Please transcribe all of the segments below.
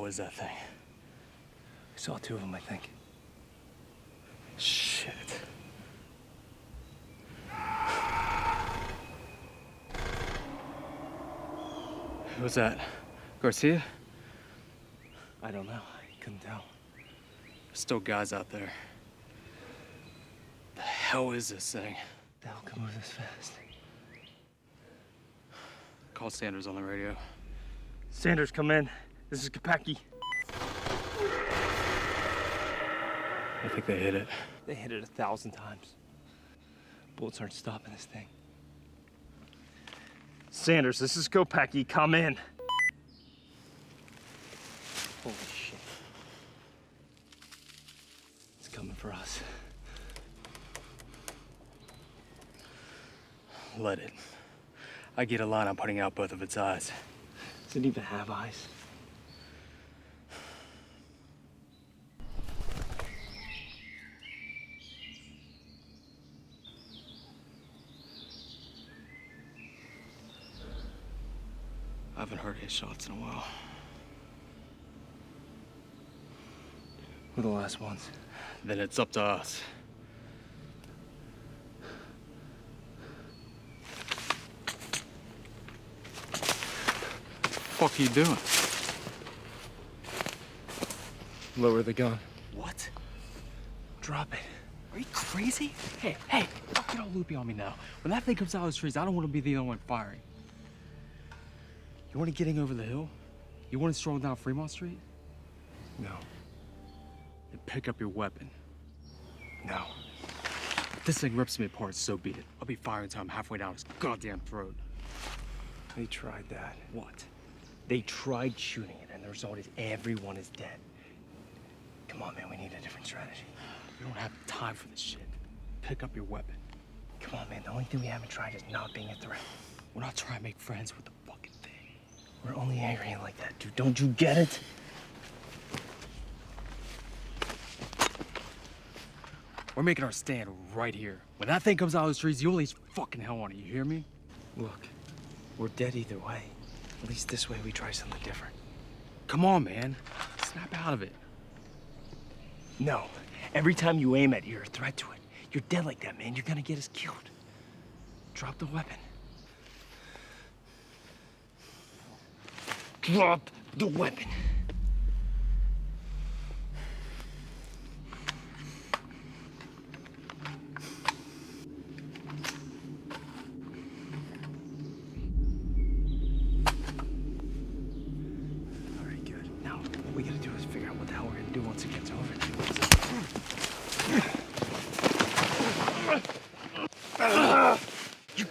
is that thing? I saw two of them, I think. Shit. Who's that? Garcia? I don't know. I couldn't tell. There's still guys out there. The hell is this thing? The hell can move this fast? Call Sanders on the radio. Sanders, come in. This is Kopecky. I think they hit it. They hit it 1,000 times. Bullets aren't stopping this thing. Sanders, this is Kopecky. Come in. Holy shit. It's coming for us. Let it. I get a line on putting out both of its eyes. Does it even have eyes? I haven't heard his shots in a while. We're the last ones. Then it's up to us. What the fuck are you doing? Lower the gun. What? Drop it. Are you crazy? Hey, don't get all loopy on me now. When that thing comes out of the trees, I don't want to be the only one firing. You want it getting over the hill? You want it strolling down Fremont Street? No. Then pick up your weapon. No. If this thing rips me apart, so be it. I'll be firing until I'm halfway down his goddamn throat. They tried that. What? They tried shooting it, and the result is everyone is dead. Come on, man, we need a different strategy. We don't have time for this shit. Pick up your weapon. Come on, man, the only thing we haven't tried is not being a threat. We're not trying to make friends with the fucking thing. We're only angry like that, dude. Don't you get it? We're making our stand right here. When that thing comes out of the trees, you'll unleash fucking hell on it, you hear me? Look, we're dead either way. At least this way we try something different. Come on, man. Snap out of it. No. Every time you aim at it, you're a threat to it. You're dead like that, man. You're gonna get us killed. Drop the weapon. Drop the weapon. All right, good. Now, what we gotta do is figure out what the hell we're gonna do once it gets over.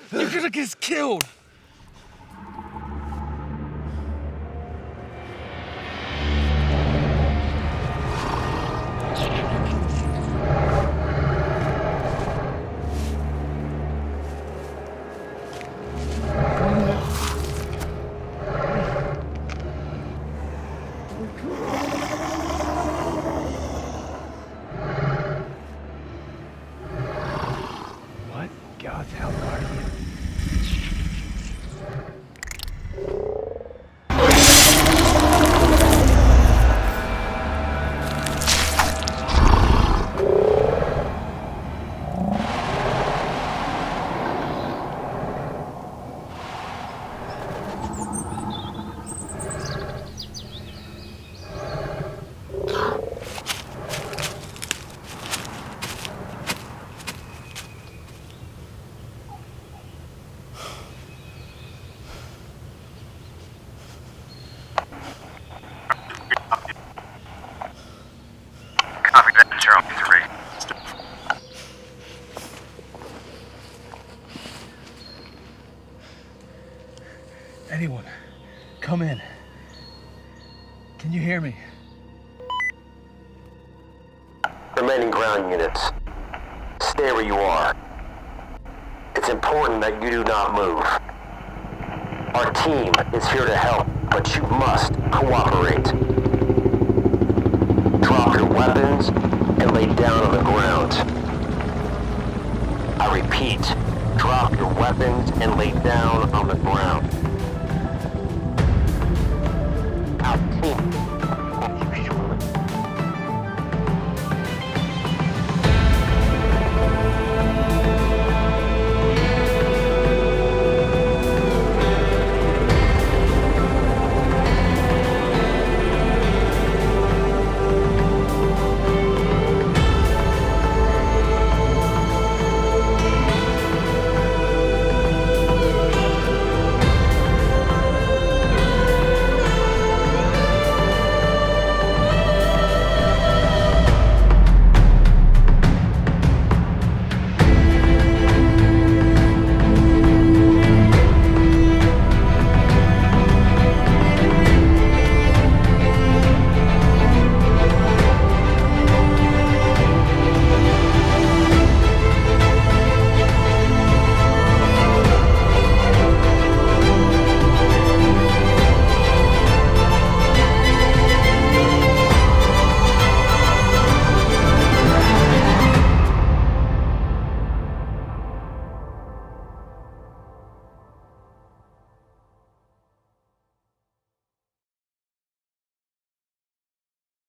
You're gonna get us killed! What? God's hell are you? Copy that, Charlie 3. Anyone, come in. Can you hear me? Remaining ground units. Stay where you are. It's important that you do not move. Our team is here to help, but you must cooperate. Drop your weapons and lay down on the ground. I repeat, drop your weapons and lay down on the ground.